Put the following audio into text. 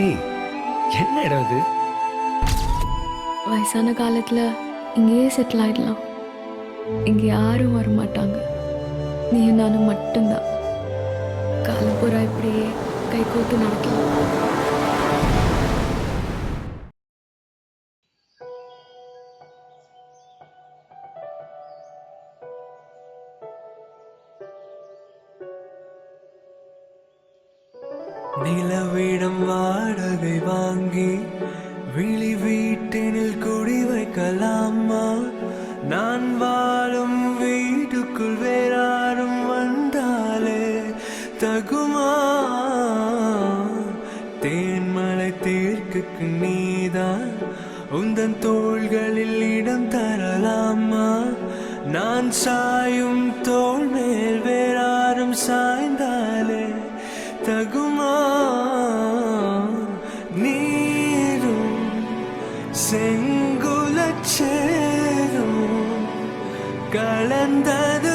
ஏய், என்ன இடம் அது? வயசான காலத்தில் இங்கேயே செட்டில் ஆகிடலாம். இங்கே யாரும் வர மாட்டாங்க. நீ நானும் மட்டும்தான். காலம் பூரா இப்படியே கை கோத்து நடக்கலாம். நிலவிடம் வாடகை வாங்கி விழி வீட்டினில் குடி வைக்கலாமா? நான் வாழும் வீட்டுக்குள் வேறாரும் வந்தாலே தகுமா? தேன்மலை தேர்க்குக்கு நீதான் உந்தன் தோள்களில் இடம் தரலாமா? நான் சாயும் தோள் மேல் வேறாரும் சாய்ந்தாலே தகுமா? நீரும் செங்குலச்சேரும் கலந்தது